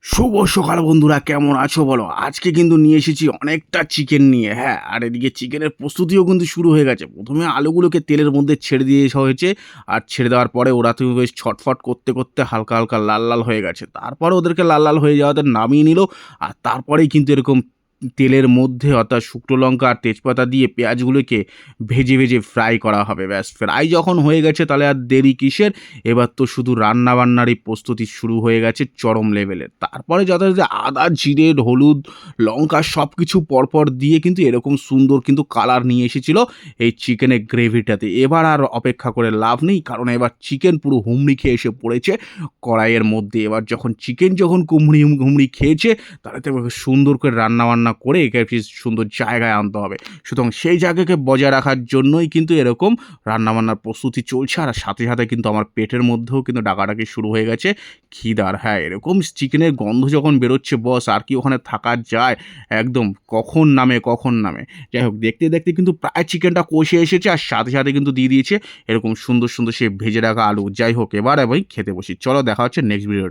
শুভ সকাল বন্ধুরা, কেমন আছো বলো? আজকে কিন্তু নিয়ে এসেছি অনেকটা চিকেন নিয়ে, হ্যাঁ। আর এদিকে চিকেনের প্রস্তুতিও কিন্তু শুরু হয়ে গেছে। প্রথমে আলুগুলোকে তেলের মধ্যে ছেড়ে দিয়ে হয়েছে। আর ছেড়ে দেওয়ার পরে ওরা তো বেশ ছটফট করতে করতে হালকা হালকা লাল লাল হয়ে গেছে। তারপরে ওদেরকে লাল লাল হয়ে যাওয়াতে নামিয়ে নিল। আর তারপরেই কিন্তু এরকম তেলের মধ্যে অর্থাৎ শুকনো লঙ্কা আর তেজপাতা দিয়ে পেঁয়াজগুলোকে ভেজে ভেজে ফ্রাই করা হবে। ব্যাস, ফ্রাই যখন হয়ে গেছে তাহলে আর দেরি কিসের? এবার তো শুধু রান্নাবান্নারই প্রস্তুতি শুরু হয়ে গেছে চরম লেভেলের। তারপরে যথাযথ আদা, জিরে, হলুদ, লঙ্কা সব কিছু পরপর দিয়ে কিন্তু এরকম সুন্দর কিন্তু কালার নিয়ে এসেছিল এই চিকেনের গ্রেভিটাতে। এবার আর অপেক্ষা করে লাভ নেই, কারণ এবার চিকেন পুরো হুমড়ি খেয়ে এসে পড়েছে কড়াইয়ের মধ্যে। এবার যখন চিকেন যখন কুমড়ি হুমড়ি খেয়েছে, তাহলে তো এবার সুন্দর করে রান্নাবান্না করে একে বেশ সুন্দর জায়গায় আনতে হবে। সুতরাং সেই জায়গাকে বজায় রাখার জন্যই কিন্তু এরকম রান্নাবান্নার প্রস্তুতি চলছে। আর সাথে সাথে কিন্তু আমার পেটের মধ্যেও কিন্তু ডাকাডাকি শুরু হয়ে গেছে খিদার। হ্যাঁ, এরকম চিকেনের গন্ধ যখন বেরোচ্ছে বস, আর কি ওখানে থাকা যায়? একদম কখন নামে কখন নামে। যাই হোক, দেখতে দেখতে কিন্তু প্রায় চিকেনটা কষে এসেছে, আর সাথে সাথে কিন্তু দিয়ে দিয়েছে এরকম সুন্দর সুন্দর সে ভেজে রাখা আলু। যাই হোক, এবার আমি খেতে বসি। চলো, দেখা হচ্ছে নেক্সট ভিডিও।